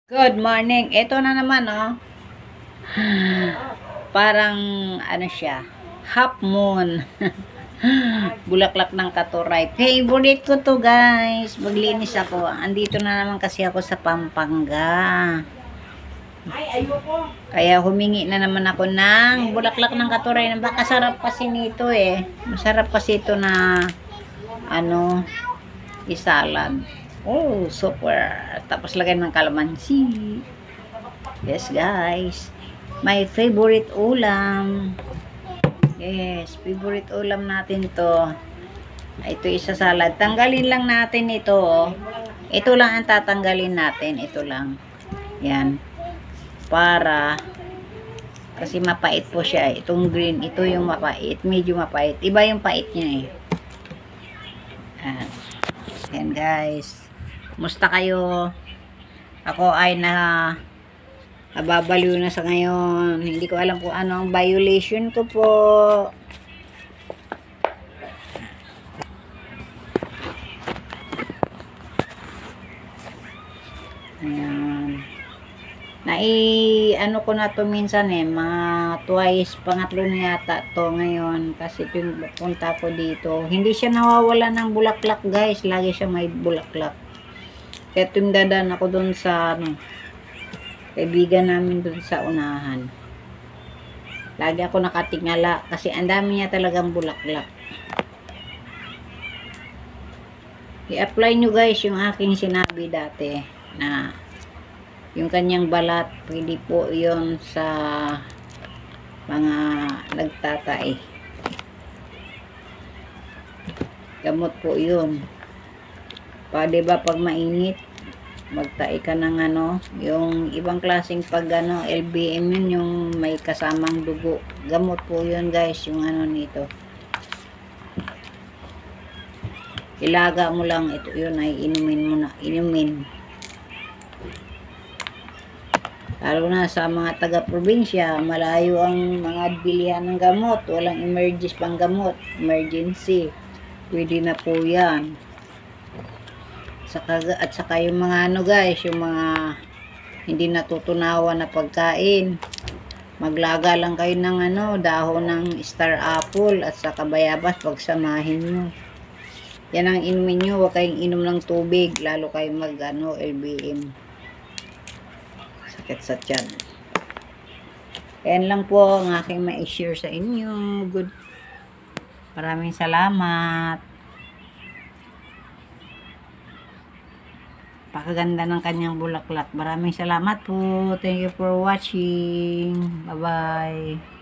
Good morning. Ito na naman, oh. Parang, ano siya, half moon. Bulaklak ng katuray. Favorite ko to, guys. Maglinis ako. Andito na naman kasi ako sa Pampanga. Kaya humingi na naman ako ng bulaklak ng katuray. Napakasarap kasi nito, eh. Masarap kasi ito na, ano, isalad. Oh, super. Tapos lagyan ng kalamansi. Yes, guys. My favorite ulam. Yes, favorite ulam natin to. Ito isa salad. Tanggalin lang natin ito. Oh. Ito lang ang tatanggalin natin. Ito lang. Yan. Para kasi mapait po siya. Itong green, ito yung mapait. Medyo mapait. Iba yung pait niya eh. Yan guys. Musta kayo? Ako ay nababaliw na sa ngayon. Hindi ko alam kung ano ang violation ko po. Ayan. Ano ko na to minsan eh. Mga twice, pangatlo na yata to ngayon. Kasi ito yung punta ko dito. Hindi siya nawawala ng bulaklak guys. Lagi siya may bulaklak. Kaya dadaan ako doon sa kaibigan namin doon sa unahan. Lagi ako nakatingala kasi ang dami niya talagang bulaklak. I-apply nyo guys yung aking sinabi dati na yung kanyang balat, pwede po yun sa mga nagtatay. Gamot po yun. Diba pag mainit, magtae ka ng yung ibang klaseng pag LBM yun, yung may kasamang dugo. Gamot po yun guys, yung nito. Ilaga mo lang, ito yun ay inumin mo na, inumin. Lalo na sa mga taga-probinsya, malayo ang mga bilihan ng gamot, walang emergency pang gamot, emergency. Pwede na po yan. At saka yung mga guys, yung mga hindi natutunawan na pagkain. Maglaga lang kayo ng dahon ng star apple at saka bayabas, pagsamahin nyo. Yan ang inumin nyo, huwag kayong inom ng tubig, lalo kayong mag LBM. Sakit sa tiyan. Yan lang po ang aking ma-share sa inyo. Good. Maraming salamat. Pakaganda ng kanyang bulaklak. Maraming salamat po. Thank you for watching. Bye-bye.